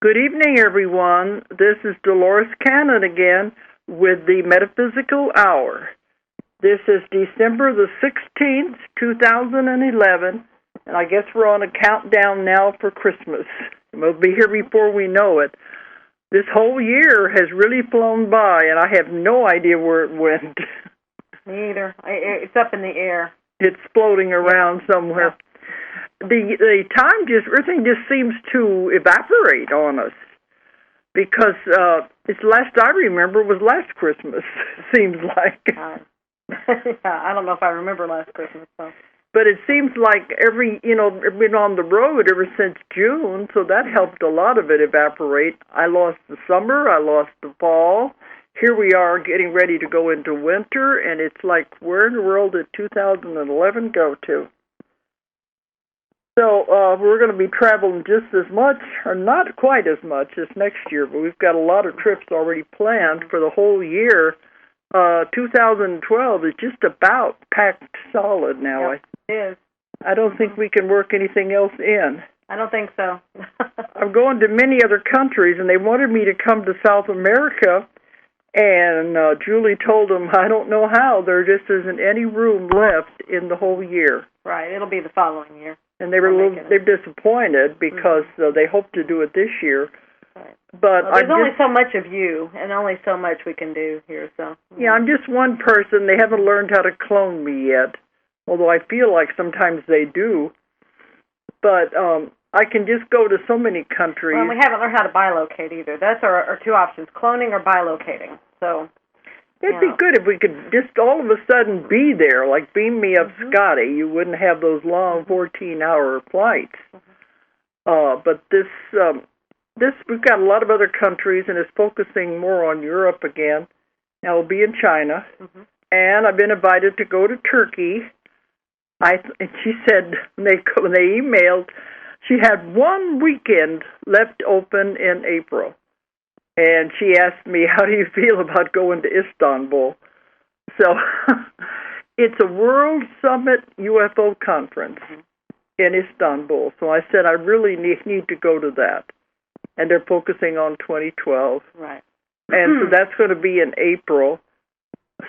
Good evening, everyone. This is Dolores Cannon again with the Metaphysical Hour. This is December the 16th, 2011, and I guess we're on a countdown now for Christmas. We'll be here before we know it. This whole year has really flown by, and I have no idea where it went. Me either. It's up in the air. It's floating around somewhere. Yeah. The time everything just seems to evaporate on us because it's last I remember was last Christmas. Seems like. I don't know if I remember last Christmas. So. But it seems like I've been on the road ever since June, so that helped a lot of it evaporate. I lost the summer, I lost the fall. Here we are getting ready to go into winter, and it's like, where in the world did 2011 go to? So we're going to be traveling just as much, or not quite as much, as next year, but we've got a lot of trips already planned for the whole year. 2012 is just about packed solid now. Yep, it is. I don't think we can work anything else in. I don't think so. I'm going to many other countries, and they wanted me to come to South America, and Julie told them, I don't know how. There just isn't any room left in the whole year. Right, it'll be the following year. And they're disappointed because they hope to do it this year. Right. But there's only so much of you, and only so much we can do here. So yeah, I'm just one person. They haven't learned how to clone me yet, although I feel like sometimes they do. But I can just go to so many countries. Well, we haven't learned how to bilocate either. That's our two options, cloning or bilocating. So it'd be good if we could just all of a sudden be there, like beam me up Scotty. You wouldn't have those long 14-hour flights. But this we've got a lot of other countries, and it's focusing more on Europe again. Now we'll be in China, and I've been invited to go to Turkey. And she said when they emailed, she had one weekend left open in April. And she asked me, how do you feel about going to Istanbul? So it's a World Summit UFO conference in Istanbul. So I said, I really need to go to that. And they're focusing on 2012. Right. And so that's going to be in April.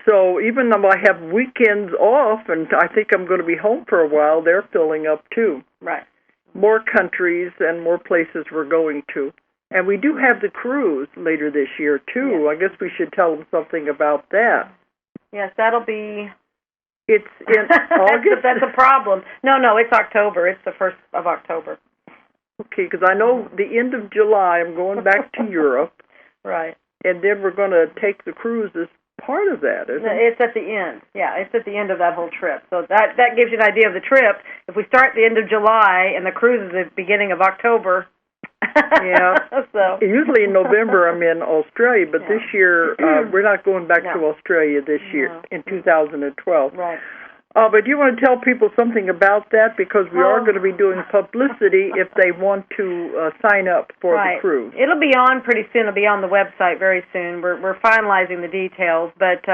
So even though I have weekends off, and I think I'm going to be home for a while, they're filling up too. Right. More countries and more places we're going to. And we do have the cruise later this year, too. Yes. I guess we should tell them something about that. Yes, that'll be... It's in August? That's a problem. No, it's October. It's the 1st of October. Okay, because I know the end of July I'm going back to Europe. Right. And then we're going to take the cruise as part of that, isn't it? It's at the end. Yeah, it's at the end of that whole trip. So that gives you an idea of the trip. If we start at the end of July and the cruise is at the beginning of October... Yeah. So usually in November I'm in Australia, but this year we're not going back to Australia this year in 2012. Right. But do you want to tell people something about that? Because we are going to be doing publicity if they want to sign up for the cruise. It'll be on pretty soon. It'll be on the website very soon. We're finalizing the details, but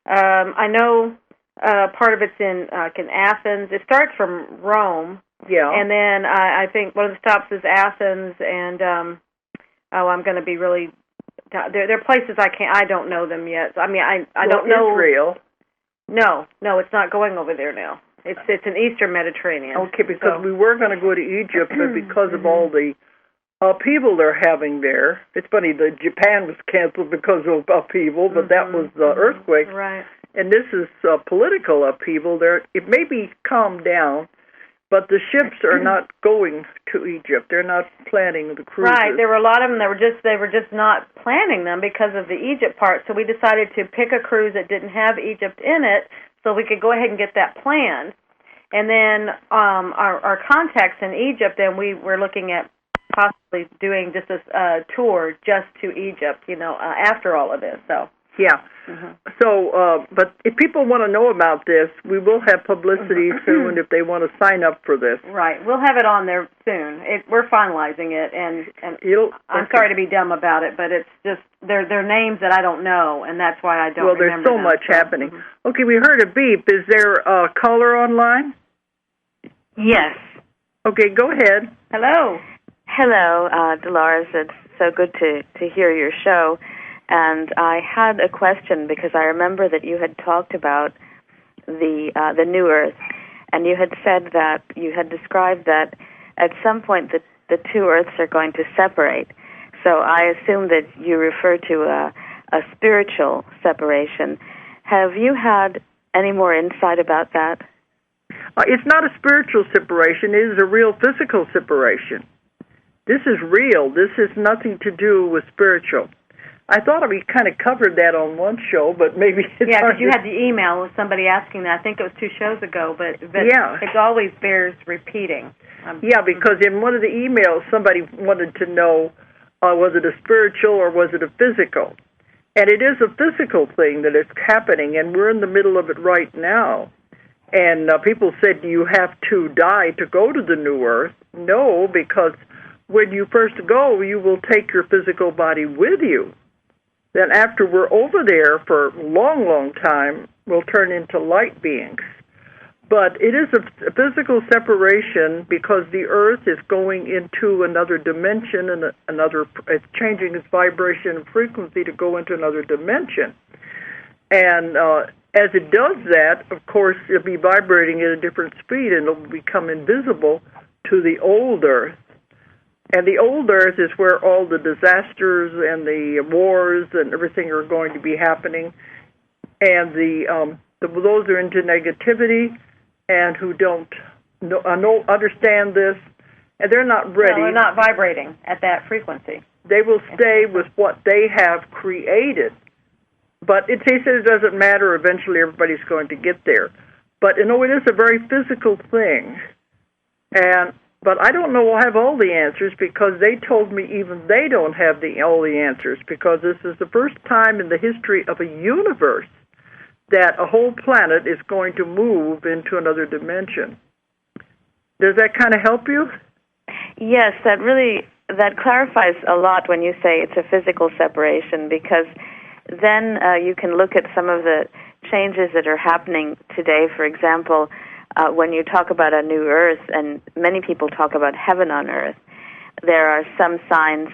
I know part of it's in Athens. It starts from Rome. Yeah. And then I think one of the stops is Athens, and I'm going to be really. There are places I don't know them yet. I mean, I don't know Israel. No, it's not going over there now. It's an Eastern Mediterranean. Okay, because we were going to go to Egypt, but because of all the upheaval they're having there, it's funny that Japan was canceled because of upheaval, but that was the earthquake. Right. And this is political upheaval. It may be calmed down. But the ships are not going to Egypt. They're not planning the cruises. Right. There were a lot of them that they were just not planning them because of the Egypt part. So we decided to pick a cruise that didn't have Egypt in it, so we could go ahead and get that planned. And then our contacts in Egypt, then we were looking at possibly doing just a tour just to Egypt. After all of this. So yeah. So, but if people want to know about this, we will have publicity soon if they want to sign up for this. Right. We'll have it on there soon. We're finalizing it, and I'm sorry to be dumb about it, but it's just, they're names that I don't know, and that's why I don't remember them. Well, there's so much happening. Okay, we heard a beep. Is there a caller online? Yes. Okay, go ahead. Hello. Hello, Dolores. It's so good to hear your show. And I had a question because I remember that you had talked about the new Earth, and you had said that you had described that at some point the two Earths are going to separate. So I assume that you refer to a spiritual separation. Have you had any more insight about that? It's not a spiritual separation. It is a real physical separation. This is real. This has nothing to do with spiritual. I thought we kind of covered that on one show, but maybe it's yeah, because you had the email with somebody asking that. I think it was 2 shows ago, but yeah. It always bears repeating. Yeah, because in one of the emails, somebody wanted to know, was it a spiritual or was it a physical? And it is a physical thing that is happening, and we're in the middle of it right now. And people said, do you have to die to go to the new Earth? No, because when you first go, you will take your physical body with you. Then after we're over there for a long, long time, we'll turn into light beings. But it is a physical separation because the Earth is going into another dimension, and it's changing its vibration and frequency to go into another dimension. And as it does that, of course, it'll be vibrating at a different speed, and it'll become invisible to the old Earth. And the old Earth is where all the disasters and the wars and everything are going to be happening. And those are into negativity and who don't understand this, and they're not ready. No, they're not vibrating at that frequency. They will stay with what they have created. But they said it doesn't matter. Eventually everybody's going to get there. But, it is a very physical thing. But I don't know, I'll have all the answers because they told me even they don't have all the answers because this is the first time in the history of a universe that a whole planet is going to move into another dimension. Does that kind of help you? Yes, that clarifies a lot when you say it's a physical separation because then you can look at some of the changes that are happening today. For example, when you talk about a new Earth, and many people talk about heaven on Earth, there are some signs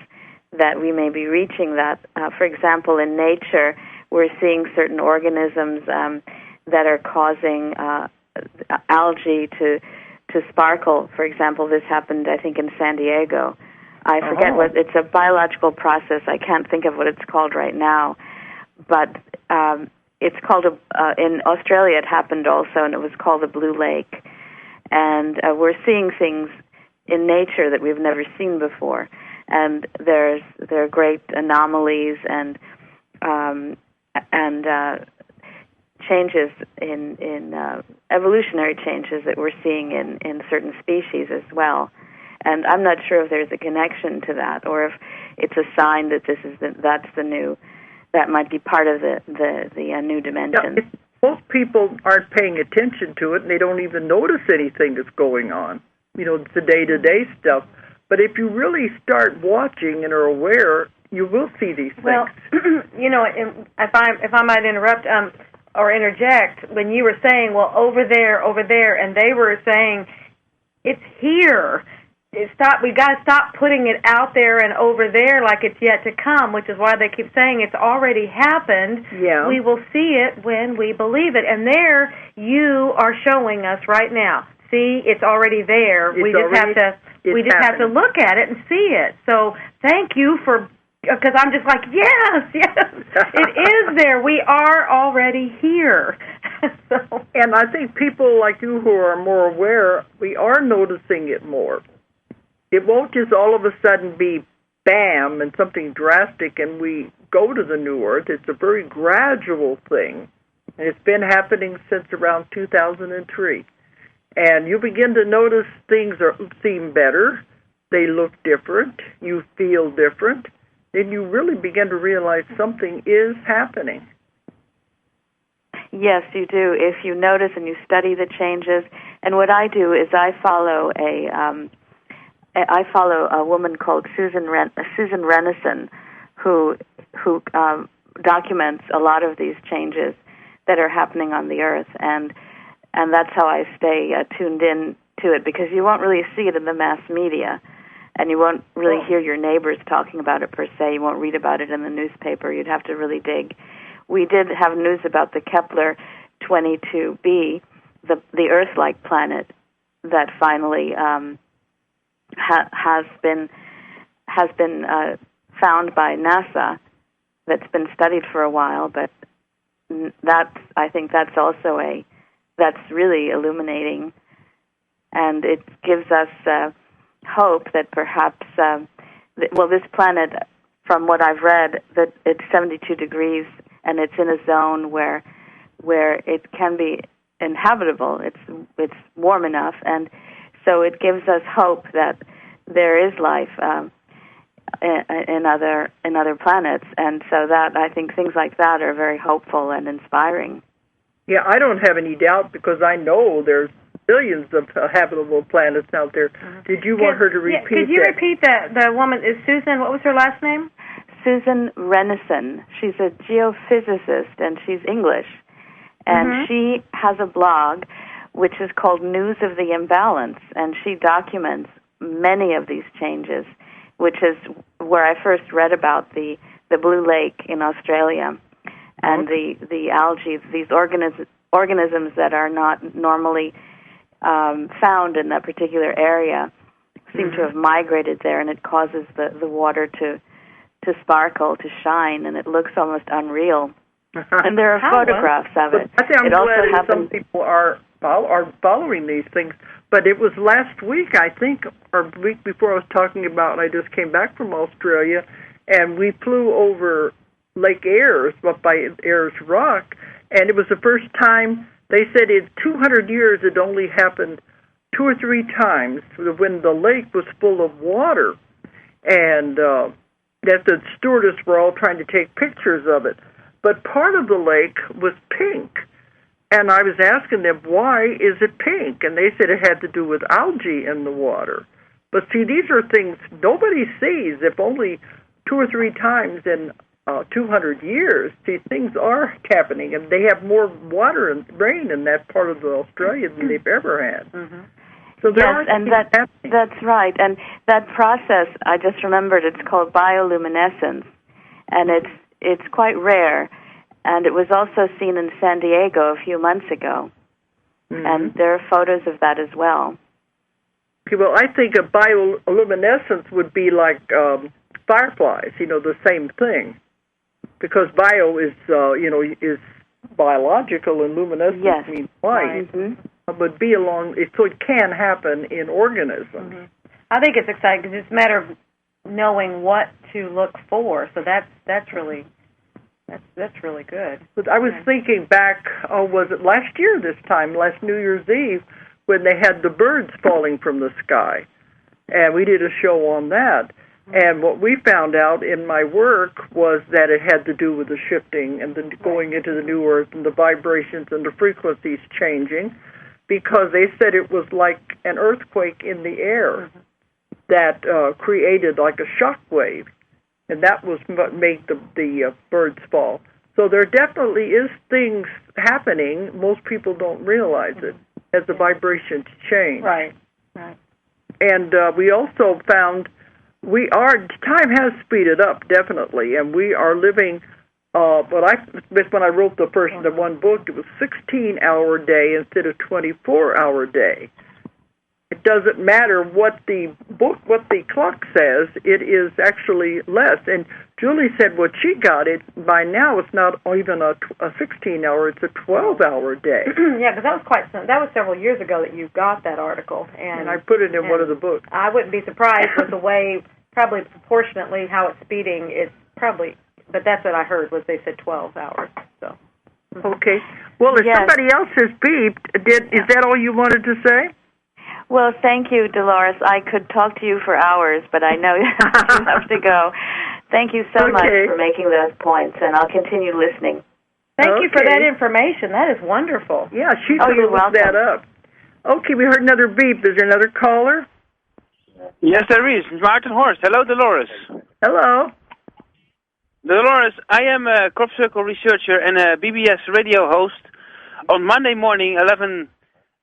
that we may be reaching that. For example, in nature, we're seeing certain organisms that are causing algae to sparkle. For example, this happened, I think, in San Diego. I forget it's a biological process. I can't think of what it's called right now. But it's called, in Australia it happened also, and it was called the Blue Lake. And we're seeing things in nature that we've never seen before. And there are great anomalies and changes in evolutionary changes that we're seeing in certain species as well. And I'm not sure if there's a connection to that, or if it's a sign that that might be part of the new dimension. Yeah, most people aren't paying attention to it, and they don't even notice anything that's going on. It's the day-to-day stuff. But if you really start watching and are aware, you will see these things. Well, if I might interrupt or interject, when you were saying, well, over there, and they were saying, it's here. We got to stop putting it out there and over there like it's yet to come, which is why they keep saying it's already happened. Yeah. We will see it when we believe it. And there you are showing us right now. See, it's already there. We just have to look at it and see it. So thank you because I'm just like, yes, it is there. We are already here. And I think people like you who are more aware, we are noticing it more. It won't just all of a sudden be bam and something drastic and we go to the new Earth. It's a very gradual thing. And it's been happening since around 2003. And you begin to notice things seem better. They look different. You feel different. Then you really begin to realize something is happening. Yes, you do. If you notice and you study the changes. And what I do is I follow a woman called Susan Renison, who documents a lot of these changes that are happening on the Earth, and that's how I stay tuned in to it, because you won't really see it in the mass media, and you won't really hear your neighbors talking about it per se. You won't read about it in the newspaper. You'd have to really dig. We did have news about the Kepler 22b, the Earth-like planet that finally has been found by NASA. That's been studied for a while, but I think that's also that's really illuminating, and it gives us hope that perhaps this planet, from what I've read, that it's 72 degrees and it's in a zone where it can be inhabitable. It's warm enough, and so it gives us hope that there is life in other planets, and so that I think things like that are very hopeful and inspiring. Yeah, I don't have any doubt because I know there's billions of habitable planets out there. Did you want her to repeat? Could you repeat that? The woman is Susan. What was her last name? Susan Renison. She's a geophysicist, and she's English. And she has a blog which is called News of the Imbalance, and she documents many of these changes, which is where I first read about the blue lake in Australia and the algae, these organisms that are not normally found in that particular area seem to have migrated there, and it causes the water to sparkle, to shine, and it looks almost unreal. And there are photographs of it. I think I'm glad some people are following these things. But it was last week, I think, or week before I was talking about, I just came back from Australia, and we flew over Lake Ayers, up by Ayers Rock, and it was the first time, they said in 200 years it only happened 2 or 3 times when the lake was full of water, and that the stewardess were all trying to take pictures of it. But part of the lake was pink. And I was asking them, why is it pink? And they said it had to do with algae in the water. But see, these are things nobody sees. If only 2 or 3 times in 200 years, see, things are happening. And they have more water and rain in that part of Australia than they've ever had. So yes, and that's right. And that process, I just remembered, it's called bioluminescence. And it's quite rare, and it was also seen in San Diego a few months ago, and there are photos of that as well. Okay, well, I think a bioluminescence would be like fireflies, the same thing, because bio is, is biological, and luminescence means light. But so it can happen in organisms. I think it's exciting because it's a matter of knowing what to look for. So that's really good. But I was thinking back, was it last year this time, last New Year's Eve, when they had the birds falling from the sky. And we did a show on that. And what we found out in my work was that it had to do with the shifting and the going into the new earth and the vibrations and the frequencies changing, because they said it was like an earthquake in the air that created like a shock wave, and that was what made the birds fall. So there definitely is things happening. Most people don't realize it as the vibrations change. Right. And we also found time has speeded up, definitely, and we are living, when I wrote the one book, it was 16-hour day instead of 24-hour day. It doesn't matter what the clock says, it is actually less. And Julie said what she got, by now it's not even a 16-hour, it's a 12-hour day. Yeah, because that was several years ago that you got that article. And I put it in one of the books. I wouldn't be surprised with the way, probably proportionately, how it's speeding. It's probably, but that's what I heard, was they said 12 hours. So. Okay. Well, if somebody else has beeped, is that all you wanted to say? Well, thank you, Dolores. I could talk to you for hours, but I know you have to go. Thank you so much for making those points, and I'll continue listening. Thank you for that information. That is wonderful. Yeah, she's going to look that up. Okay, we heard another beep. Is there another caller? Yes, there is. Martin Horst. Hello, Dolores. Hello. Dolores, I am a crop circle researcher and a BBS radio host. On Monday morning, 11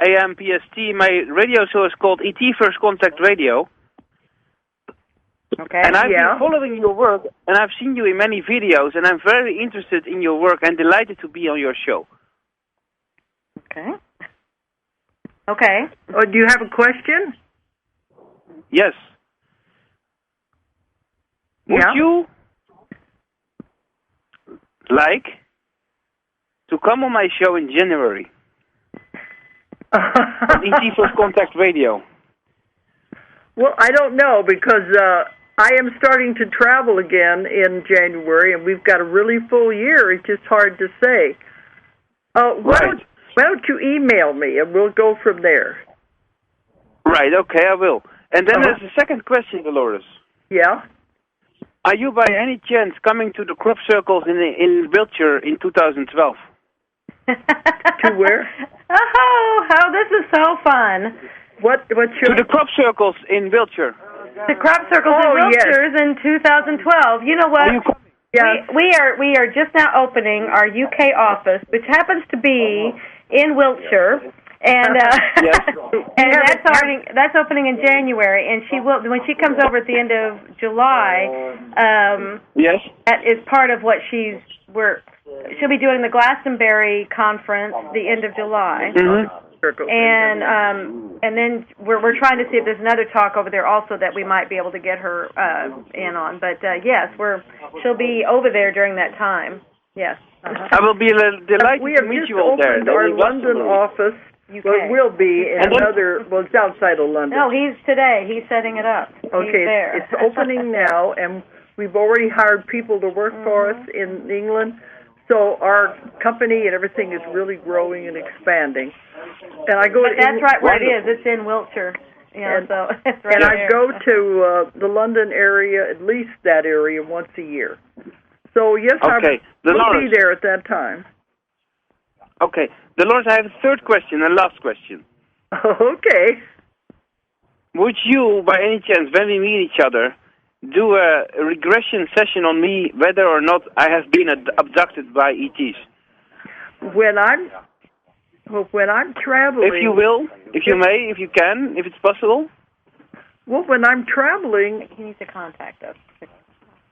a.m. PST, my radio show is called ET First Contact Radio. Okay. And I've been following your work, and I've seen you in many videos, and I'm very interested in your work and delighted to be on your show. Okay. Okay. Do you have a question? Yes. Would you like to come on my show in January? On ET First Contact Radio. Well, I don't know, because I am starting to travel again in January, and we've got a really full year. It's just hard to say. Why don't you email me, and we'll go from there. Right, okay, I will. And then there's a second question, Dolores. Yeah? Are you by any chance coming to the crop circles in Wiltshire in 2012? To where? Oh, this is so fun. What's your... To the crop circles in Wiltshire. The crop circles in Wiltshire is in 2012. You know what? We are just now opening our UK office, which happens to be in Wiltshire, and and that's opening in January. And she will, when she comes over at the end of July. That is part of what she'll be doing the Glastonbury conference the end of July. Mm-hmm. And then we're trying to see if there's another talk over there also that we might be able to get her in on. But yes, she'll be over there during that time. Yes. I will be delighted to meet you all there. Our London office will be in another. Well, it's outside of London. No, he's setting it up. Okay, he's there. It's opening now, and we've already hired people to work for us in England. So our company and everything is really growing and expanding. And I go. But that's right where it is. It's in Wiltshire. Yeah, so it's right and there. I go to the London area, at least that area, once a year. So yes, I will be there at that time. Okay, Dolores, I have a third question and last question. Okay. Would you, by any chance, when we meet each other, do a regression session on me, whether or not I have been abducted by ETs? When I'm traveling... If you will, if you may, if you can, if it's possible. Well, when I'm traveling... He needs to contact us.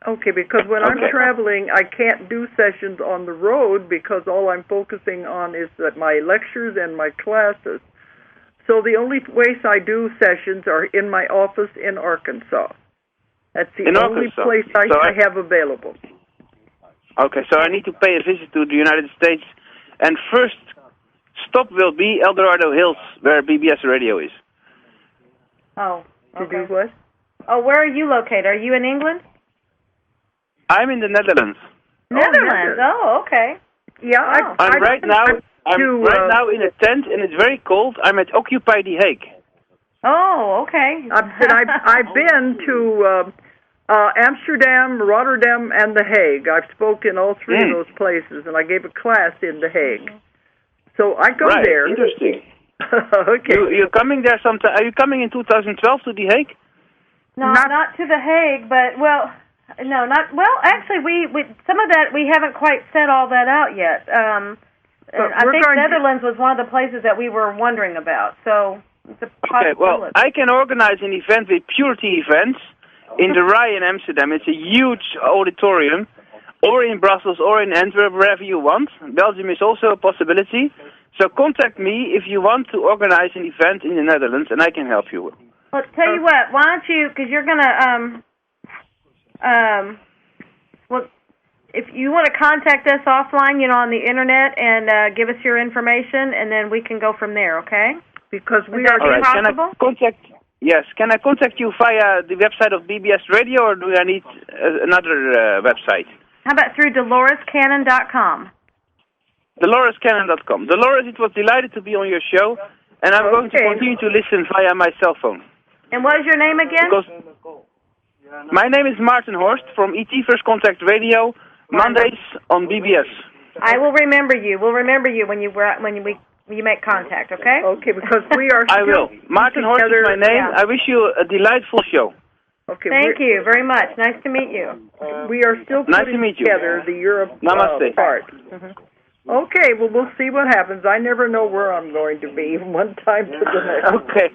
Okay, because when I'm traveling, I can't do sessions on the road because all I'm focusing on is my lectures and my classes. So the only place I do sessions are in my office in Arkansas. That's the only place I have available. Okay, so I need to pay a visit to the United States, and first stop will be El Dorado Hills, where BBS Radio is. Oh, okay. To do what? Oh, where are you located? Are you in England? I'm in the Netherlands. Netherlands. Oh, okay. Yeah, I'm right now in a tent, and it's very cold. I'm at Occupy The Hague. Oh, okay. I've been to Amsterdam, Rotterdam, and The Hague. I've spoken all three of those places, and I gave a class in The Hague. So I go there. Interesting. Okay. You're coming there sometime. Are you coming in 2012 to The Hague? No, not to The Hague, but actually, we some of that we haven't quite set all that out yet. I think Netherlands was one of the places that we were wondering about. So it's a possibility. Okay, well, I can organize an event with Purity Events in the Rij in Amsterdam. It's a huge auditorium, or in Brussels, or in Antwerp, wherever you want. Belgium is also a possibility. So contact me if you want to organize an event in the Netherlands, and I can help you. Well, tell you what, why don't you, because you're going to, if you want to contact us offline, on the internet, and give us your information, and then we can go from there, okay? Because we are possible? Can I contact you via the website of BBS Radio, or do I need another website? How about through DoloresCannon.com? DoloresCannon.com. Dolores, it was delighted to be on your show, and I'm going to continue to listen via my cell phone. And what is your name again? My name is Martin Horst from ET First Contact Radio, Mondays on BBS. I will remember you. We'll remember you when you make contact, okay? Okay, because we are I will. Martin Horst is my name. Yeah. I wish you a delightful show. Okay. Thank you very much. Nice to meet you. We are still putting together the Europe part. Mm-hmm. Okay, well, we'll see what happens. I never know where I'm going to be one time to the next. Okay.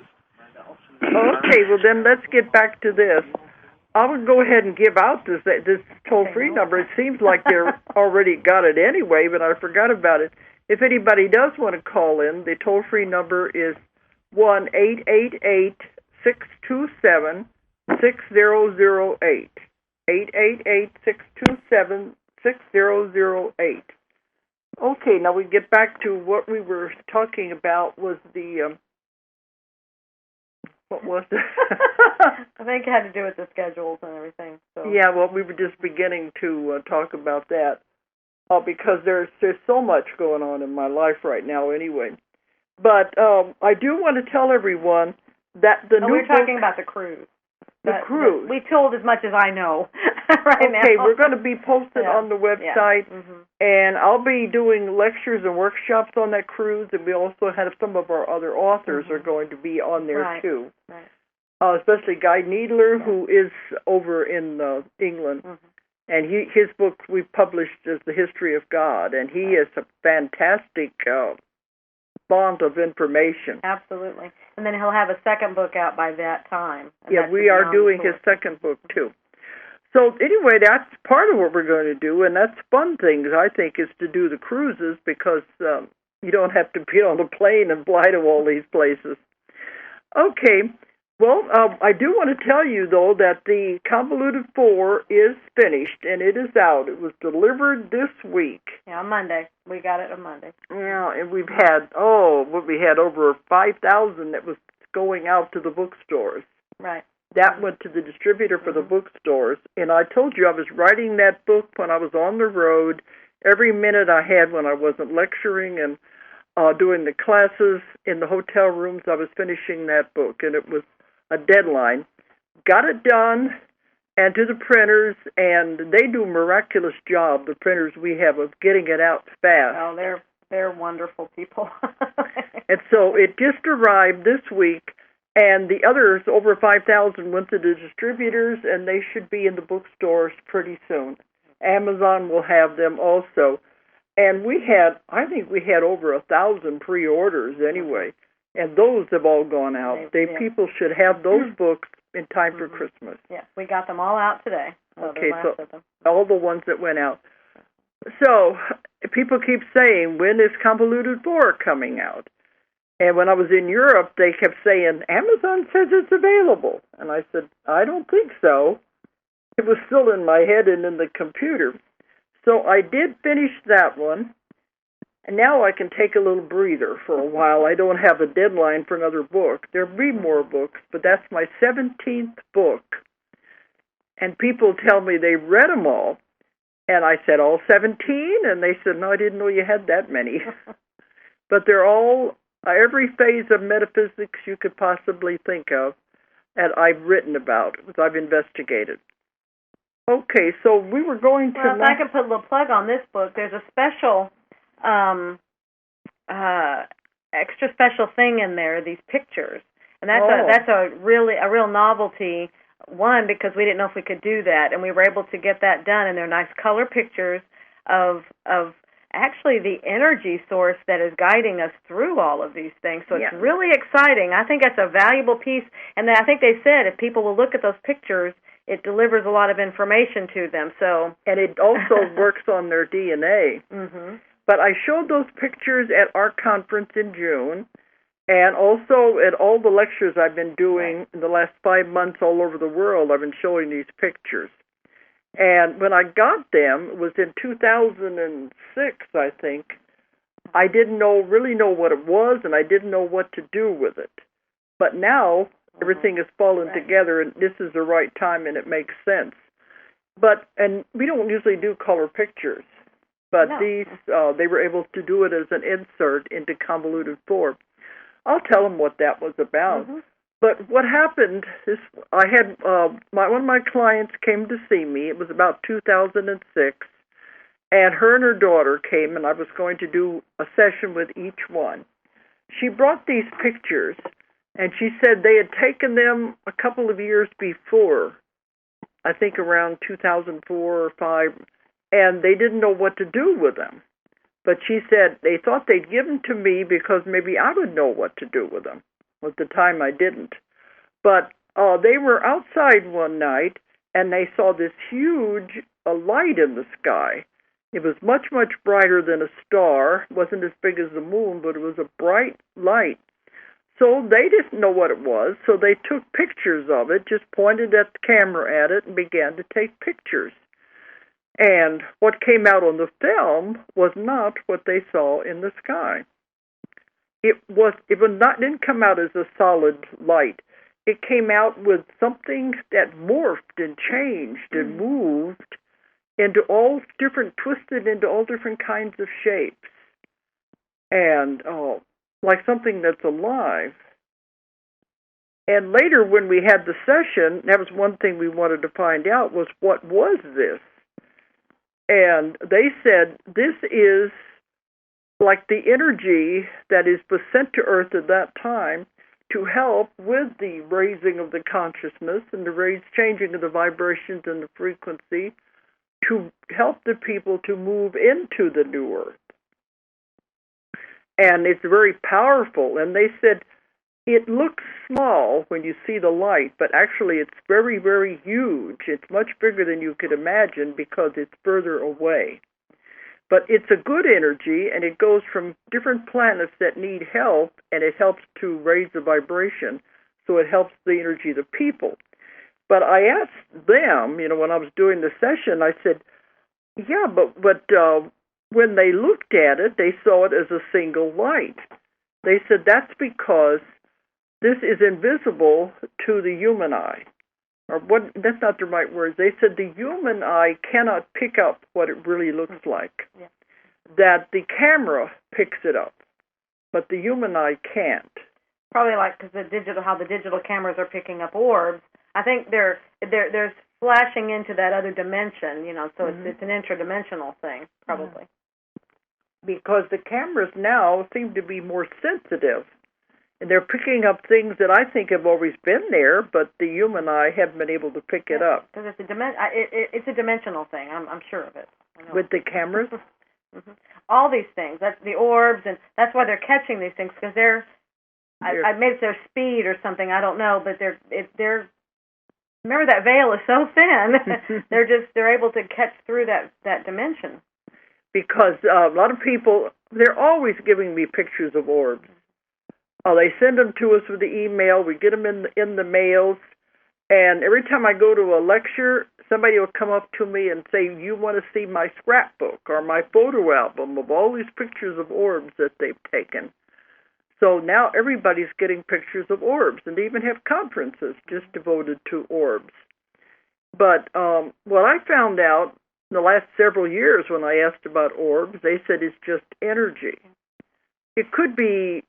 Okay, well, then let's get back to this. I would go ahead and give out this toll-free number. It seems like they already got it anyway, but I forgot about it. If anybody does want to call in, the toll-free number is 1-888-627-6008. 888-627-6008. Okay, now we get back to what we were talking about was the, what was it? I think it had to do with the schedules and everything. So. Yeah, well, we were just beginning to talk about that because there's so much going on in my life right now anyway. But I do want to tell everyone that the new we're talking about the cruise. The cruise. We told as much as I know right now. Okay, we're going to be posted on the website, and I'll be doing lectures and workshops on that cruise, and we also have some of our other authors are going to be on there too. Right. Especially Guy Needler, who is over in England, and his book we published is The History of God, and he is a fantastic font of information. Absolutely. And then he'll have a second book out by that time. Yeah, we are doing his second book, too. So, anyway, that's part of what we're going to do, and that's fun things, I think, is to do the cruises because you don't have to be on a plane and fly to all these places. Okay. Well, I do want to tell you, though, that the Convoluted 4 is finished, and it is out. It was delivered this week. Yeah, on Monday. We got it on Monday. Yeah, and we had over 5,000 that was going out to the bookstores. Right. That went to the distributor for the bookstores, and I told you I was writing that book when I was on the road. Every minute I had when I wasn't lecturing and doing the classes in the hotel rooms, I was finishing that book, and it was a deadline. Got it done, and to the printers, and they do a miraculous job, the printers we have, of getting it out fast. Oh, they're wonderful people. And so it just arrived this week, and the others, over 5,000, went to the distributors, and they should be in the bookstores pretty soon. Amazon will have them also. And I think we had over 1,000 pre-orders anyway. And those have all gone out. People should have those books in time for Christmas. Yeah, we got them all out today. Okay, so all the ones that went out. So people keep saying, when is Convoluted 4 coming out? And when I was in Europe, they kept saying, Amazon says it's available. And I said, I don't think so. It was still in my head and in the computer. So I did finish that one. And now I can take a little breather for a while. I don't have a deadline for another book. There'll be more books, but that's my 17th book. And people tell me they've read them all. And I said, all 17? And they said, no, I didn't know you had that many. But they're all, every phase of metaphysics you could possibly think of, and I've written about, because I've investigated. Okay, so we were going to... Well, if I can put a little plug on this book, there's a special... extra special thing in there, these pictures, and that's a real novelty. One, because we didn't know if we could do that, and we were able to get that done, and they're nice color pictures of actually the energy source that is guiding us through all of these things. So it's really exciting. I think that's a valuable piece, and I think they said if people will look at those pictures, it delivers a lot of information to them. So, and it also works on their DNA. Mm-hmm. But I showed those pictures at our conference in June, and also at all the lectures I've been doing in the last 5 months all over the world, I've been showing these pictures. And when I got them, it was in 2006, I think, I didn't really know what it was, and I didn't know what to do with it. But now, everything has fallen together, and this is the right time, and it makes sense. And we don't usually do color pictures. But these, they were able to do it as an insert into Convoluted 4. I'll tell them what that was about. Mm-hmm. But what happened is I had one of my clients came to see me. It was about 2006. And her and her daughter came, and I was going to do a session with each one. She brought these pictures, and she said they had taken them a couple of years before, I think around 2004 or 5, and they didn't know what to do with them. But she said they thought they'd give them to me because maybe I would know what to do with them. At the time, I didn't. But they were outside one night, and they saw this huge light in the sky. It was much, much brighter than a star. It wasn't as big as the moon, but it was a bright light. So they didn't know what it was, so they took pictures of it, just pointed at the camera at it and began to take pictures. And what came out on the film was not what they saw in the sky. Didn't come out as a solid light. It came out with something that morphed and changed and moved twisted into all different kinds of shapes. And like something that's alive. And later when we had the session, that was one thing we wanted to find out was what was this? And they said this is like the energy that was sent to Earth at that time to help with the raising of the consciousness and the changing of the vibrations and the frequency to help the people to move into the new Earth. And it's very powerful. And they said it looks small when you see the light, but actually it's very, very huge. It's much bigger than you could imagine because it's further away. But it's a good energy, and it goes from different planets that need help, and it helps to raise the vibration, so it helps the energy of the people. But I asked them, when I was doing the session, I said, yeah, but when they looked at it, they saw it as a single light. They said that's because this is invisible to the human eye. That's not the right words. They said the human eye cannot pick up what it really looks like. Yeah. That the camera picks it up, but the human eye can't. Probably like how the digital cameras are picking up orbs. I think they're flashing into that other dimension, so it's an interdimensional thing, probably. Because the cameras now seem to be more sensitive. And they're picking up things that I think have always been there, but the human eye haven't been able to pick it up. Because it's a dimensional thing. I'm sure of it. With the cameras? All these things. That's the orbs, and that's why they're catching these things, because I made it their speed or something. I don't know, but they're. Remember, that veil is so thin. they're able to catch through that dimension. Because a lot of people, they're always giving me pictures of orbs. They send them to us with the email. We get them in the mails. And every time I go to a lecture, somebody will come up to me and say, you want to see my scrapbook or my photo album of all these pictures of orbs that they've taken. So now everybody's getting pictures of orbs, and they even have conferences just devoted to orbs. But what I found out in the last several years when I asked about orbs, they said it's just energy. It could be,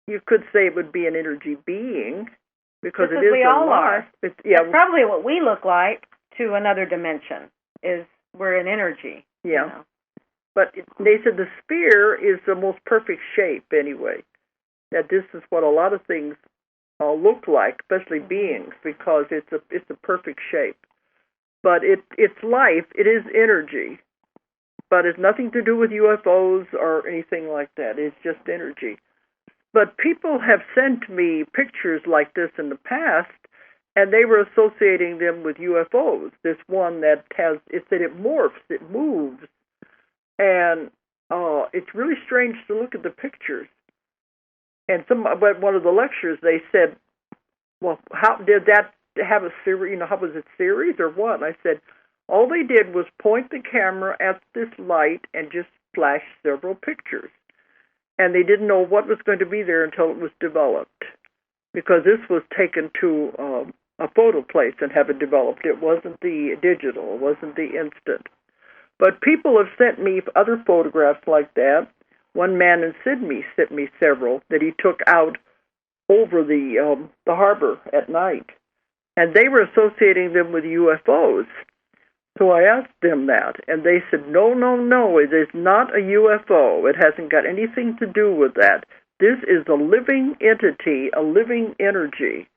you could say it would be an energy being, because it is we all are. It's probably what we look like to another dimension is we're an energy. Yeah. But they said the sphere is the most perfect shape anyway. That this is what a lot of things look like, especially beings, because it's a perfect shape. But it's life. It is energy. But it's nothing to do with UFOs or anything like that. It's just energy. But people have sent me pictures like this in the past, and they were associating them with UFOs. This one that it said it morphs, it moves. And it's really strange to look at the pictures. And one of the lectures, they said, well, how did that have a series? How was it, series or what? And I said, all they did was point the camera at this light and just flash several pictures. And they didn't know what was going to be there until it was developed, because this was taken to a photo place and have it developed. It wasn't the digital. It wasn't the instant. But people have sent me other photographs like that. One man in Sydney sent me several that he took out over the harbor at night, and they were associating them with UFOs. So I asked them that, and they said, no, it is not a UFO. It hasn't got anything to do with that. This is a living entity, a living energy.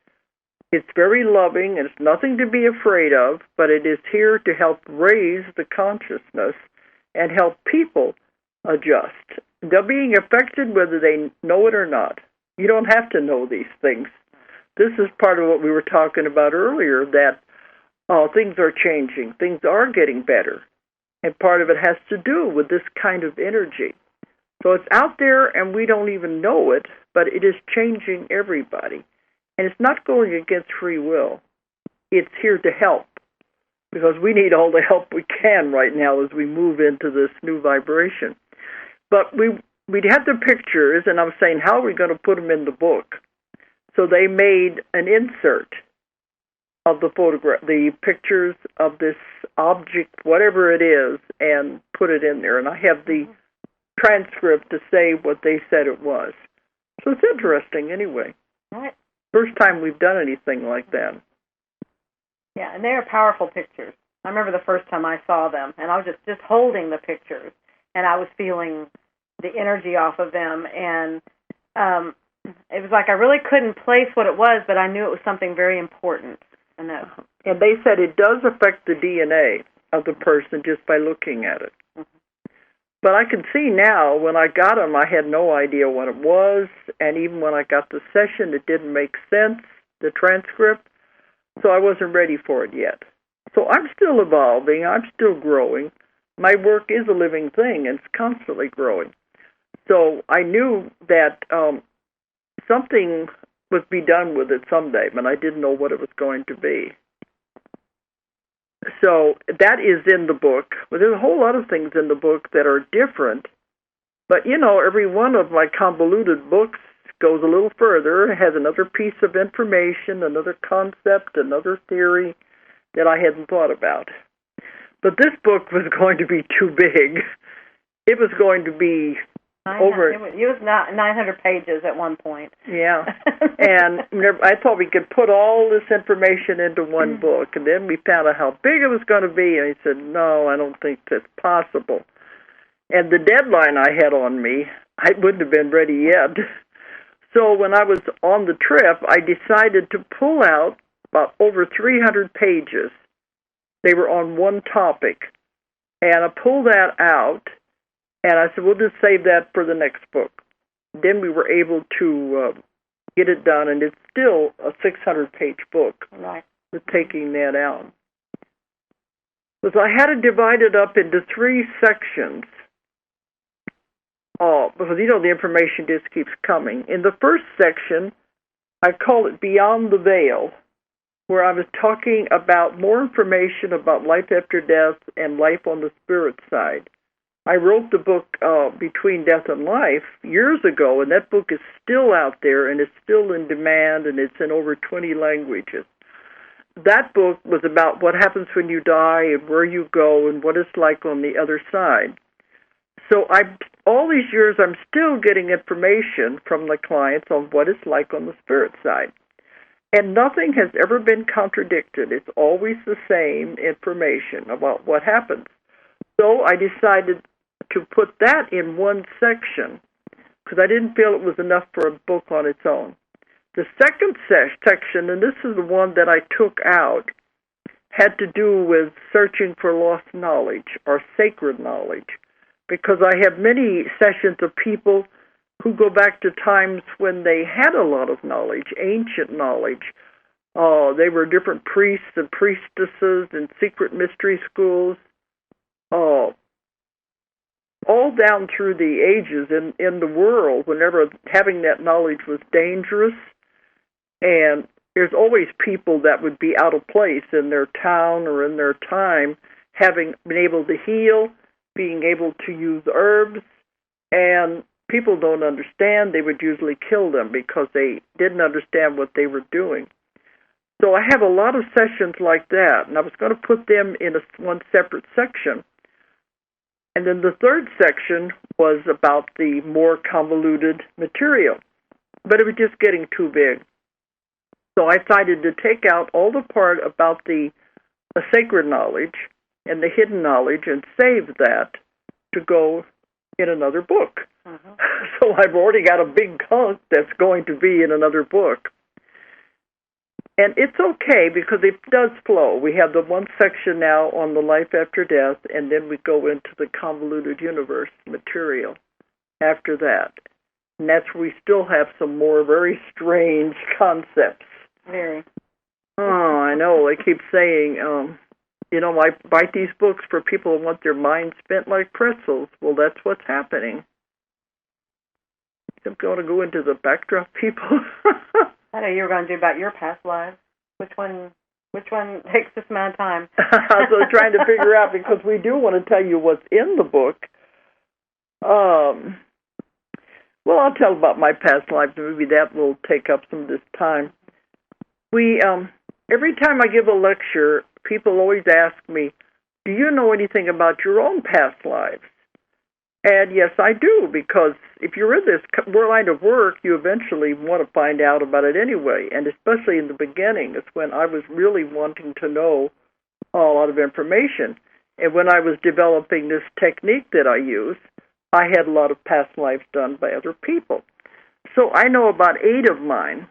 It's very loving, and it's nothing to be afraid of, but it is here to help raise the consciousness and help people adjust. They're being affected whether they know it or not. You don't have to know these things. This is part of what we were talking about earlier, that things are changing. Things are getting better. And part of it has to do with this kind of energy. So it's out there and we don't even know it, but it is changing everybody. And it's not going against free will. It's here to help because we need all the help we can right now as we move into this new vibration. But we had the pictures, and I was saying, how are we going to put them in the book? So they made an insert of the photograph, the pictures of this object, whatever it is, and put it in there. And I have the transcript to say what they said it was. So it's interesting anyway. Right. First time we've done anything like that. Yeah, and they are powerful pictures. I remember the first time I saw them, and I was just holding the pictures, and I was feeling the energy off of them, and it was like I really couldn't place what it was, but I knew it was something very important. And they said it does affect the DNA of the person just by looking at it. Mm-hmm. But I can see now, when I got them, I had no idea what it was, and even when I got the session, it didn't make sense, the transcript, so I wasn't ready for it yet. So I'm still evolving, I'm still growing. My work is a living thing, and it's constantly growing. So I knew that something was be done with it someday, but I didn't know what it was going to be. So that is in the book. But there's a whole lot of things in the book that are different. But, every one of my convoluted books goes a little further, has another piece of information, another concept, another theory that I hadn't thought about. But this book was going to be too big. It was going to be over. It was not 900 pages at one point. Yeah. And I thought we could put all this information into one book, and then we found out how big it was going to be, and he said, no, I don't think that's possible. And the deadline I had on me, I wouldn't have been ready yet. So when I was on the trip, I decided to pull out about over 300 pages. They were on one topic. And I pulled that out, and I said, we'll just save that for the next book. Then we were able to get it done, and it's still a 600-page book. Right. With taking that out. So I had to divide it up into 3 sections. Because, the information just keeps coming. In the first section, I call it Beyond the Veil, where I was talking about more information about life after death and life on the spirit side. I wrote the book Between Death and Life years ago, and that book is still out there, and it's still in demand, and it's in over 20 languages. That book was about what happens when you die and where you go and what it's like on the other side. So all these years, I'm still getting information from the clients on what it's like on the spirit side. And nothing has ever been contradicted. It's always the same information about what happens. So I decided to put that in one section because I didn't feel it was enough for a book on its own. The second section, and this is the one that I took out, had to do with searching for lost knowledge or sacred knowledge. Because I have many sessions of people who go back to times when they had a lot of knowledge, ancient knowledge. They were different priests and priestesses in secret mystery schools, all down through the ages in the world, whenever having that knowledge was dangerous. And there's always people that would be out of place in their town or in their time, having been able to heal, being able to use herbs, and people don't understand. They would usually kill them because they didn't understand what they were doing. So I have a lot of sessions like that, and I was going to put them in one separate section. And then the third section was about the more convoluted material, but it was just getting too big. So I decided to take out all the part about the sacred knowledge and the hidden knowledge and save that to go in another book. Uh-huh. So I've already got a big hunk that's going to be in another book. And it's okay because it does flow. We have the one section now on the life after death, and then we go into the convoluted universe material after that. And that's where we still have some more very strange concepts. Very. Oh, I know. They keep saying, I write these books for people who want their minds spent like pretzels. Well, that's what's happening. I'm going to go into the backdraft, people. I know you were going to do about your past lives. Which one takes this amount of time? I was trying to figure out, because we do want to tell you what's in the book. Well, I'll tell about my past lives. Maybe that will take up some of this time. We, every time I give a lecture, people always ask me, do you know anything about your own past lives? And yes, I do, because if you're in this line of work, you eventually want to find out about it anyway, and especially in the beginning. It's when I was really wanting to know a lot of information. And when I was developing this technique that I use, I had a lot of past lives done by other people. So I know about 8 of mine.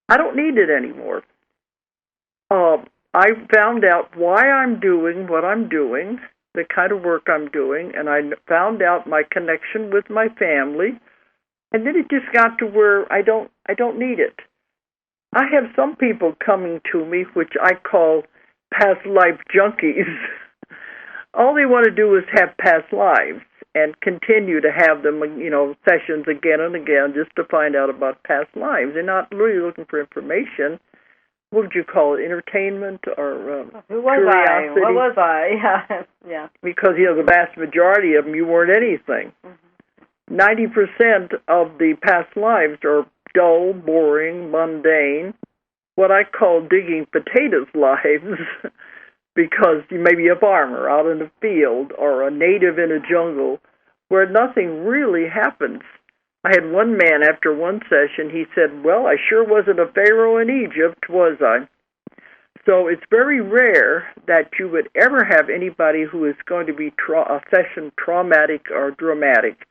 I don't need it anymore. I found out why I'm doing what I'm doing, the kind of work I'm doing, and I found out my connection with my family, and then it just got to where I don't need it. I have some people coming to me, which I call past life junkies. All they want to do is have past lives and continue to have them, sessions again and again just to find out about past lives. They're not really looking for information. What would you call it, entertainment or Who was curiosity? I? What was I? Yeah. Because, the vast majority of them, you weren't anything. 90% of the past lives are dull, boring, mundane, what I call digging potatoes lives, because you may be a farmer out in the field or a native in a jungle where nothing really happens. I had one man after one session, he said, well, I sure wasn't a pharaoh in Egypt, was I? So it's very rare that you would ever have anybody who is going to be a session traumatic or dramatic.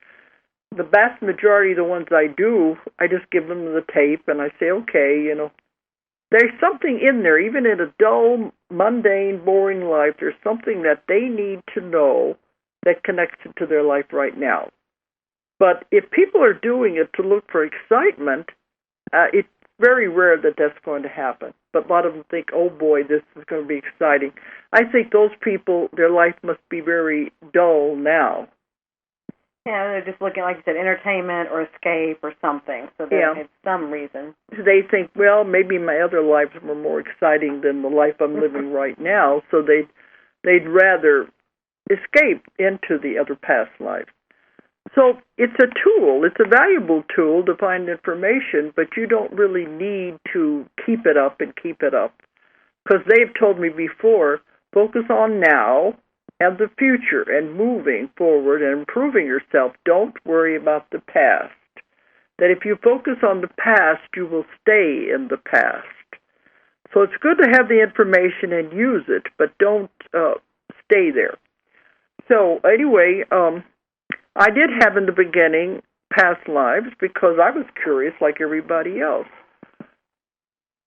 The vast majority of the ones I do, I just give them the tape and I say, okay, there's something in there, even in a dull, mundane, boring life, there's something that they need to know that connects it to their life right now. But if people are doing it to look for excitement, it's very rare that that's going to happen. But a lot of them think, oh boy, this is going to be exciting. I think those people, their life must be very dull now. Yeah, they're just looking, like you said, entertainment or escape or something. So they have some reason. They think, well, maybe my other lives were more exciting than the life I'm living right now, so they'd rather escape into the other past life. So it's a tool. It's a valuable tool to find information, but you don't really need to keep it up and keep it up. Because they've told me before, focus on now and the future and moving forward and improving yourself. Don't worry about the past. That if you focus on the past, you will stay in the past. So it's good to have the information and use it, but don't stay there. So anyway, I did have in the beginning past lives because I was curious like everybody else.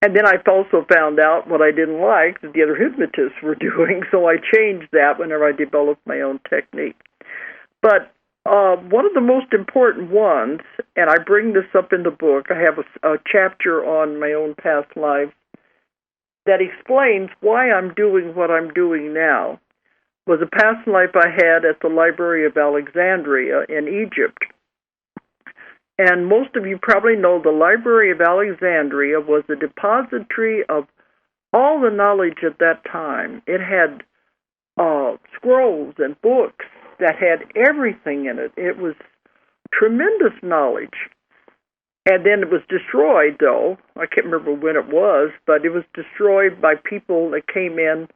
And then I also found out what I didn't like that the other hypnotists were doing, so I changed that whenever I developed my own technique. But one of the most important ones, and I bring this up in the book, I have a chapter on my own past lives that explains why I'm doing what I'm doing now, was a past life I had at the Library of Alexandria in Egypt. And most of you probably know the Library of Alexandria was a depository of all the knowledge at that time. It had scrolls and books that had everything in it. It was tremendous knowledge. And then it was destroyed, though. I can't remember when it was, but it was destroyed by people that came in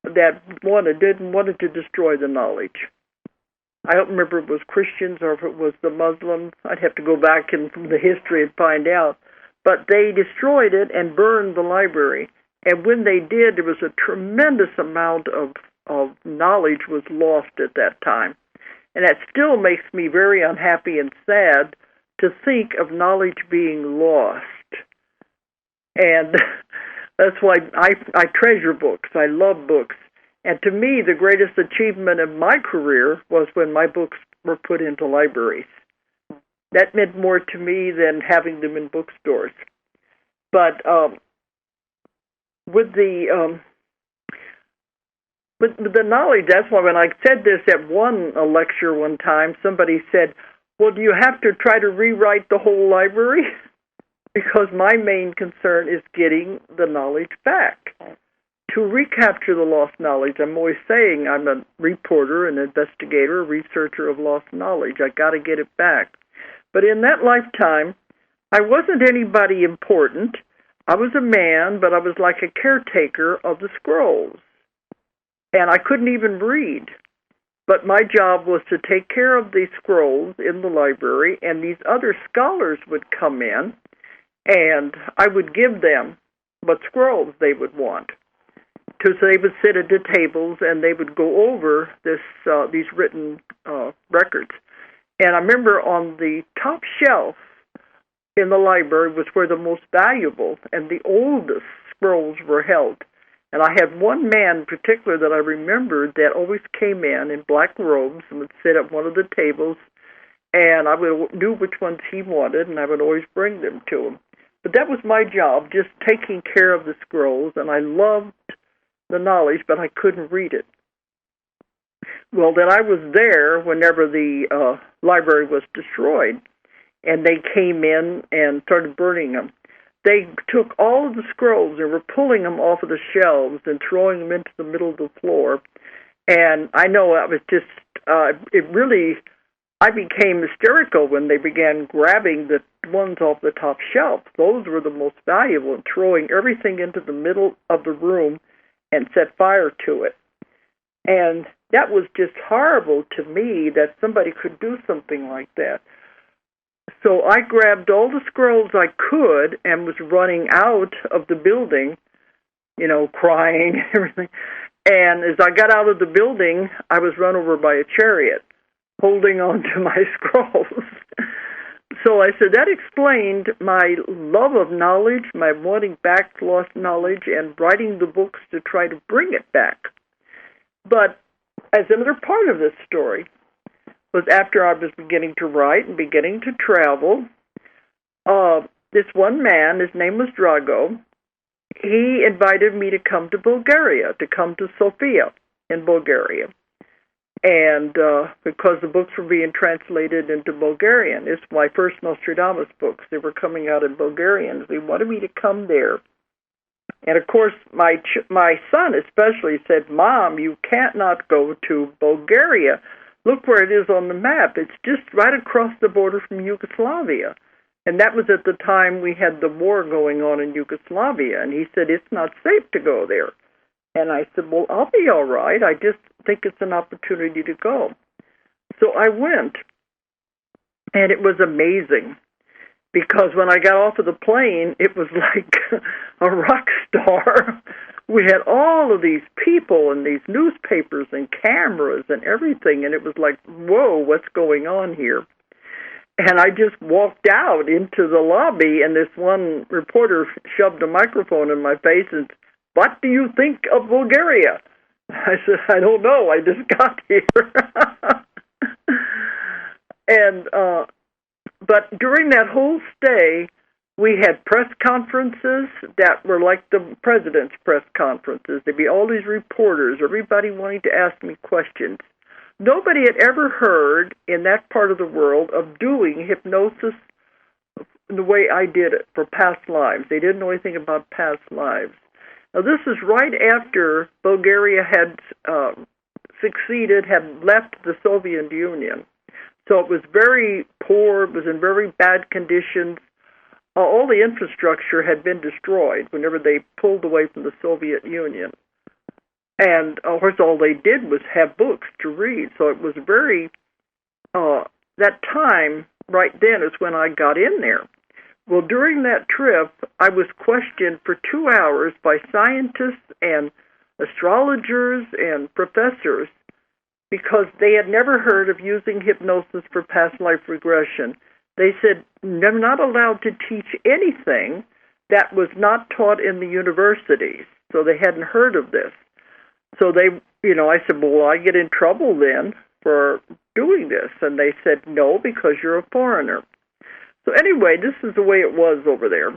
that wanted to destroy the knowledge. I don't remember if it was Christians or if it was the Muslims. I'd have to go back in the history and find out. But they destroyed it and burned the library. And when they did, there was a tremendous amount of knowledge was lost at that time. And that still makes me very unhappy and sad to think of knowledge being lost. And that's why I treasure books. I love books. And to me, the greatest achievement of my career was when my books were put into libraries. That meant more to me than having them in bookstores. But with the knowledge, that's why when I said this at one lecture one time, somebody said, well, do you have to try to rewrite the whole library? Because my main concern is getting the knowledge back. To recapture the lost knowledge, I'm always saying I'm a reporter, an investigator, a researcher of lost knowledge. I got to get it back. But in that lifetime, I wasn't anybody important. I was a man, but I was like a caretaker of the scrolls. And I couldn't even read. But my job was to take care of these scrolls in the library, and these other scholars would come in, and I would give them what scrolls they would want. So they would sit at the tables, and they would go over these written records. And I remember on the top shelf in the library was where the most valuable and the oldest scrolls were held. And I had one man in particular that I remembered that always came in black robes and would sit at one of the tables, and I knew which ones he wanted, and I would always bring them to him. But that was my job, just taking care of the scrolls, and I loved the knowledge, but I couldn't read it. Well, then I was there whenever the library was destroyed, and they came in and started burning them. They took all of the scrolls and were pulling them off of the shelves and throwing them into the middle of the floor. And I know I was just, I became hysterical when they began grabbing the ones off the top shelf. Those were the most valuable, and throwing everything into the middle of the room and set fire to it. And that was just horrible to me that somebody could do something like that. So I grabbed all the scrolls I could and was running out of the building, crying and everything. And as I got out of the building, I was run over by a chariot, holding on to my scrolls. So I said that explained my love of knowledge, my wanting back lost knowledge, and writing the books to try to bring it back. But as another part of this story was after I was beginning to write and beginning to travel, this one man, his name was Drago, he invited me to come to Bulgaria, to come to Sofia in Bulgaria. And because the books were being translated into Bulgarian, it's my first Nostradamus books. They were coming out in Bulgarian. They wanted me to come there. And, of course, my son especially said, Mom, you can't not go to Bulgaria. Look where it is on the map. It's just right across the border from Yugoslavia. And that was at the time we had the war going on in Yugoslavia. And he said, it's not safe to go there. And I said, well, I'll be all right. I just think it's an opportunity to go. So I went. And it was amazing. Because when I got off of the plane, it was like a rock star. We had all of these people and these newspapers and cameras and everything, and it was like, whoa, what's going on here? And I just walked out into the lobby, and this one reporter shoved a microphone in my face and said, what do you think of Bulgaria? I said, I don't know, I just got here. But during that whole stay, we had press conferences that were like the president's press conferences. There'd be all these reporters, everybody wanting to ask me questions. Nobody had ever heard in that part of the world of doing hypnosis the way I did it for past lives. They didn't know anything about past lives. Now, this is right after Bulgaria had succeeded, had left the Soviet Union. So it was very poor, it was in very bad conditions. All the infrastructure had been destroyed whenever they pulled away from the Soviet Union. And, of course, all they did was have books to read. So it was very, that time right then is when I got in there. Well, during that trip, I was questioned for 2 hours by scientists and astrologers and professors because they had never heard of using hypnosis for past life regression. They said they're not allowed to teach anything that was not taught in the universities, so they hadn't heard of this. So they, I said, well, will I get in trouble then for doing this? And they said, no, because you're a foreigner. So anyway, this is the way it was over there.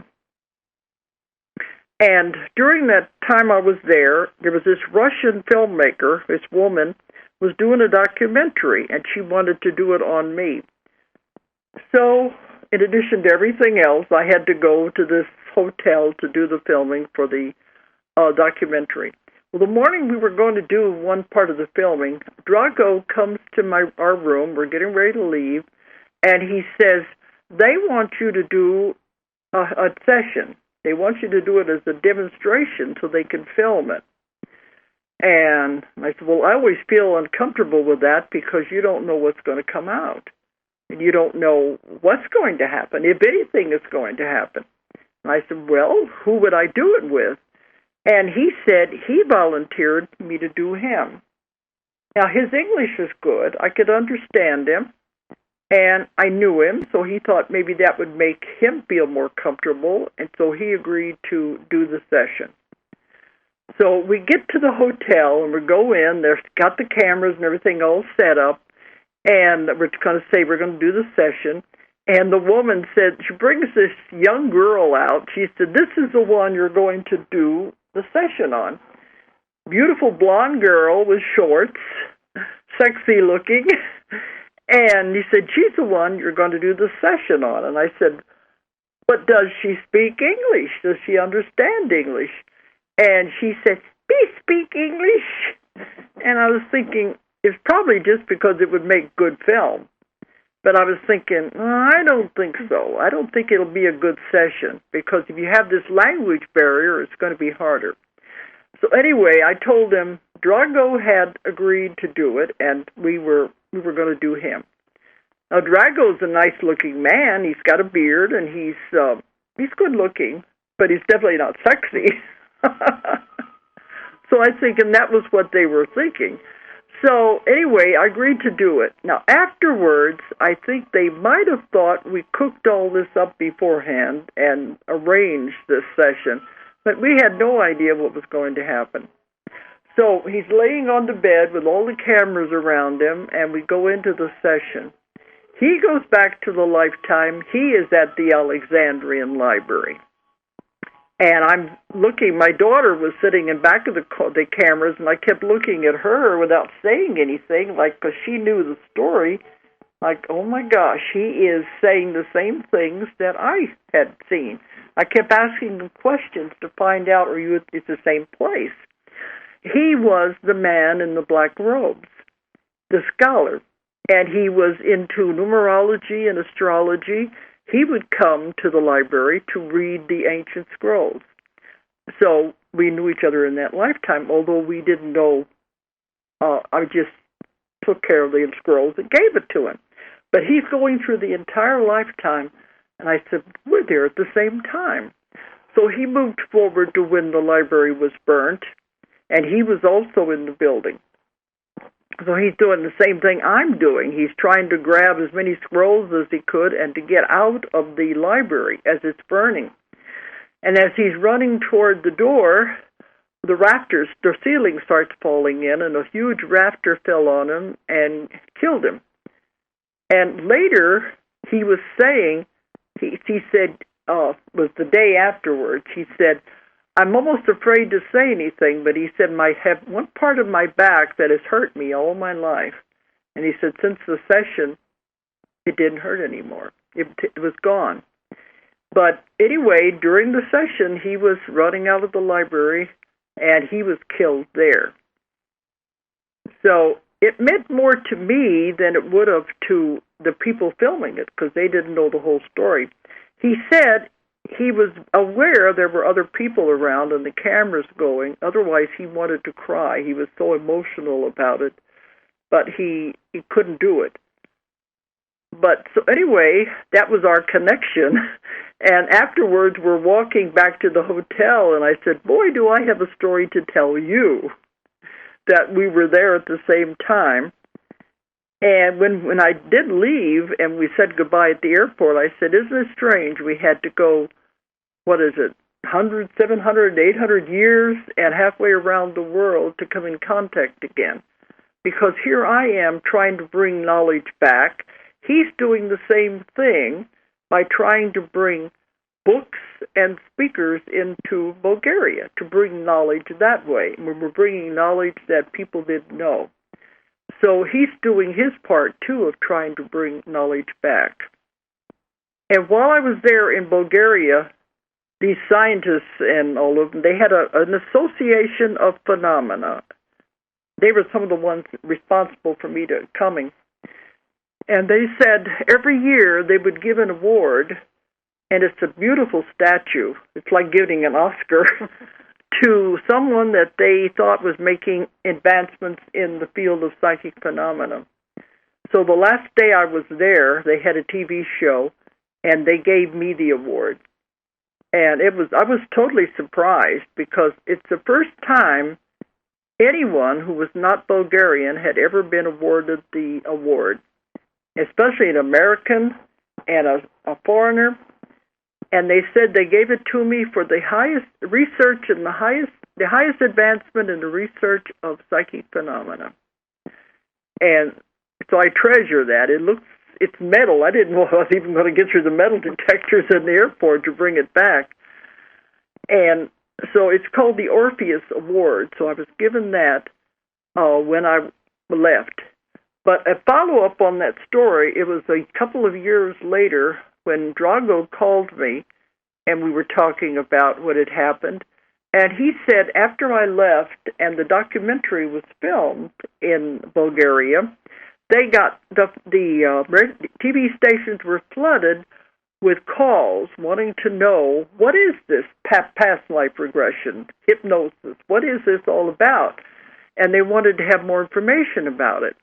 And during that time I was there was this Russian filmmaker, this woman, was doing a documentary, and she wanted to do it on me. So, in addition to everything else, I had to go to this hotel to do the filming for the documentary. Well, the morning we were going to do one part of the filming, Drago comes to our room. We're getting ready to leave, and he says, they want you to do a session. They want you to do it as a demonstration so they can film it. And I said, well, I always feel uncomfortable with that because you don't know what's going to come out. And you don't know what's going to happen, if anything is going to happen. And I said, well, who would I do it with? And he said he volunteered me to do him. Now, his English is good. I could understand him. And I knew him, so he thought maybe that would make him feel more comfortable. And so he agreed to do the session. So we get to the hotel, and we go in. They've got the cameras and everything all set up. And we're going to say we're going to do the session. And the woman said, she brings this young girl out. She said, this is the one you're going to do the session on. Beautiful blonde girl with shorts, sexy looking. And he said, she's the one you're going to do the session on. And I said, but does she speak English? Does she understand English? And she said, we speak English. And I was thinking, it's probably just because it would make good film. But I was thinking, I don't think so. I don't think it'll be a good session because if you have this language barrier, it's going to be harder. So anyway, I told him Drago had agreed to do it, and we were going to do him. Now Drago's a nice-looking man. He's got a beard, and he's good-looking, but he's definitely not sexy. So I think, and that was what they were thinking. So anyway, I agreed to do it. Now afterwards, I think they might have thought we cooked all this up beforehand and arranged this session, but we had no idea what was going to happen. So he's laying on the bed with all the cameras around him, and we go into the session. He goes back to the lifetime. He is at the Alexandrian Library. And I'm looking, my daughter was sitting in back of the cameras, and I kept looking at her without saying anything, like, because she knew the story. Like, oh my gosh, he is saying the same things that I had seen. I kept asking him questions to find out, are you at the same place? He was the man in the black robes, the scholar, and he was into numerology and astrology. He would come to the library to read the ancient scrolls. So we knew each other in that lifetime, although we didn't know. I just took care of the scrolls and gave it to him. But he's going through the entire lifetime, and I said, we're there at the same time. So he moved forward to when the library was burnt, and he was also in the building. So he's doing the same thing I'm doing. He's trying to grab as many scrolls as he could and to get out of the library as it's burning. And as he's running toward the door, the rafters, the ceiling starts falling in, and a huge rafter fell on him and killed him. And later, he was saying, he said, was the day afterwards, he said, I'm almost afraid to say anything, but he said, I have one part of my back that has hurt me all my life. And he said, since the session, it didn't hurt anymore. It was gone. But anyway, during the session, he was running out of the library, and he was killed there. So it meant more to me than it would have to the people filming it, because they didn't know the whole story. He said he was aware there were other people around and the cameras going. Otherwise, he wanted to cry. He was so emotional about it, but he couldn't do it. But so anyway, that was our connection. And afterwards, we're walking back to the hotel, and I said, boy, do I have a story to tell you, that we were there at the same time. And when I did leave and we said goodbye at the airport, I said, isn't it strange? We had to go, 700, 800 years and halfway around the world to come in contact again. Because here I am trying to bring knowledge back. He's doing the same thing by trying to bring books and speakers into Bulgaria to bring knowledge that way. We were bringing knowledge that people didn't know. So he's doing his part, too, of trying to bring knowledge back. And while I was there in Bulgaria, these scientists and all of them, they had an association of phenomena. They were some of the ones responsible for me coming. And they said every year they would give an award, and it's a beautiful statue. It's like giving an Oscar to someone that they thought was making advancements in the field of psychic phenomena. So the last day I was there, they had a TV show, and they gave me the award. And I was totally surprised because it's the first time anyone who was not Bulgarian had ever been awarded the award, especially an American and a foreigner. And they said they gave it to me for the highest research and the highest advancement in the research of psychic phenomena. And so I treasure that. It's metal. I didn't know I was even going to get through the metal detectors in the airport to bring it back. And so it's called the Orpheus Award. So I was given that when I left. But a follow-up on that story, it was a couple of years later when Drago called me, and we were talking about what had happened. And he said after I left and the documentary was filmed in Bulgaria, they got the TV stations were flooded with calls wanting to know, what is this past life regression, hypnosis? What is this all about? And they wanted to have more information about it.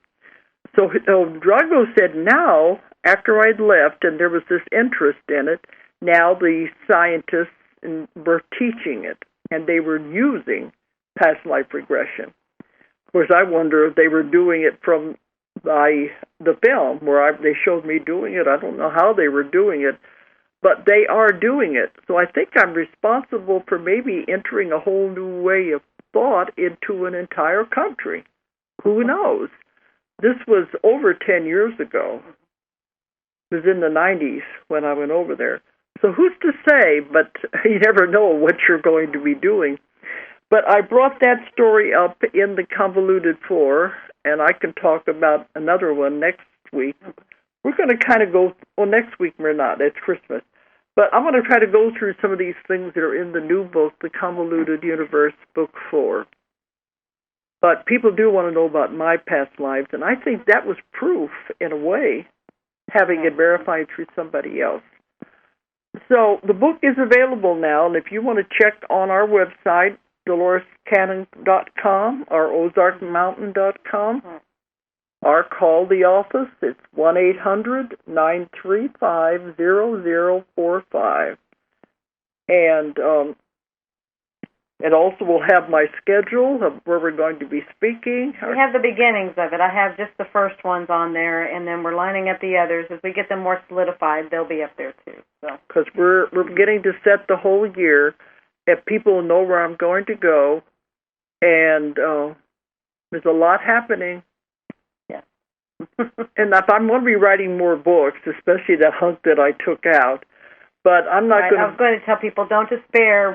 So Drago said now, after I'd left and there was this interest in it, now the scientists were teaching it, and they were using past life regression. Of course, I wonder if they were doing it from the film where they showed me doing it. I don't know how they were doing it, but they are doing it. So I think I'm responsible for maybe entering a whole new way of thought into an entire country. Who knows? This was over 10 years ago. It was in the 90s when I went over there. So who's to say, but you never know what you're going to be doing. But I brought that story up in the Convoluted 4, and I can talk about another one next week. We're going to kind of go, well, next week we're not, it's Christmas. But I'm going to try to go through some of these things that are in the new book, the Convoluted Universe, Book 4. But people do want to know about my past lives, and I think that was proof, in a way, having it verified through somebody else. So the book is available now, and if you want to check on our website, DoloresCannon.com or OzarkMountain.com, or call the office. It's 1-800-935-0045. And it also will have my schedule of where we're going to be speaking. We have the beginnings of it. I have just the first ones on there, and then we're lining up the others. As we get them more solidified, they'll be up there too. Because we're beginning to set the whole year, if people know where I'm going to go, and there's a lot happening. Yeah. And I'm going to be writing more books, especially that hunk that I took out. But I'm not going to... I was going to tell people, don't despair.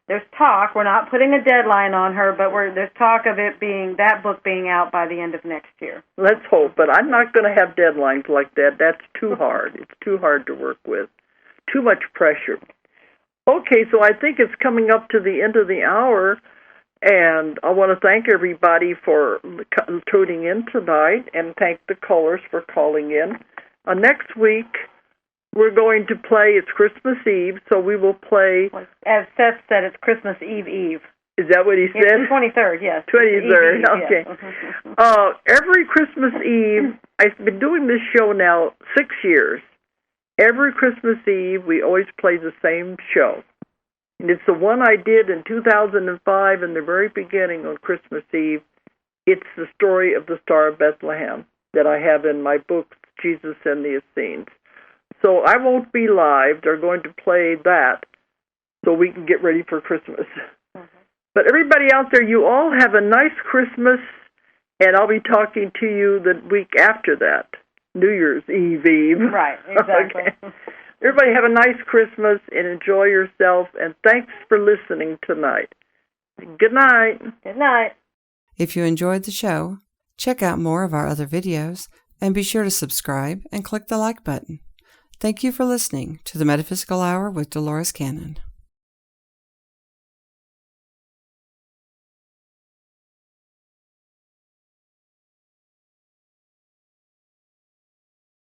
There's talk. We're not putting a deadline on her, but there's talk of that book being out by the end of next year. Let's hope, but I'm not going to have deadlines like that. That's too hard. It's too hard to work with. Too much pressure. Okay, so I think it's coming up to the end of the hour, and I want to thank everybody for tuning in tonight, and thank the callers for calling in. Next week, we're going to play, it's Christmas Eve, so we will play... As Seth said, it's Christmas Eve. Is that what he said? It's the 23rd, yes. 23rd, Eve, okay. Yes. Every Christmas Eve, I've been doing this show now 6 years. Every Christmas Eve, we always play the same show. And it's the one I did in 2005 in the very beginning on Christmas Eve. It's the story of the Star of Bethlehem that I have in my book, Jesus and the Essenes. So I won't be live. They're going to play that so we can get ready for Christmas. But everybody out there, you all have a nice Christmas, and I'll be talking to you the week after that, New Year's Eve. Right, exactly. Okay. everybody have a nice Christmas and enjoy yourself. And thanks for listening tonight. Good night. Good night. If you enjoyed the show, check out more of our other videos and be sure to subscribe and click the like button. Thank you for listening to the Metaphysical Hour with Dolores Cannon.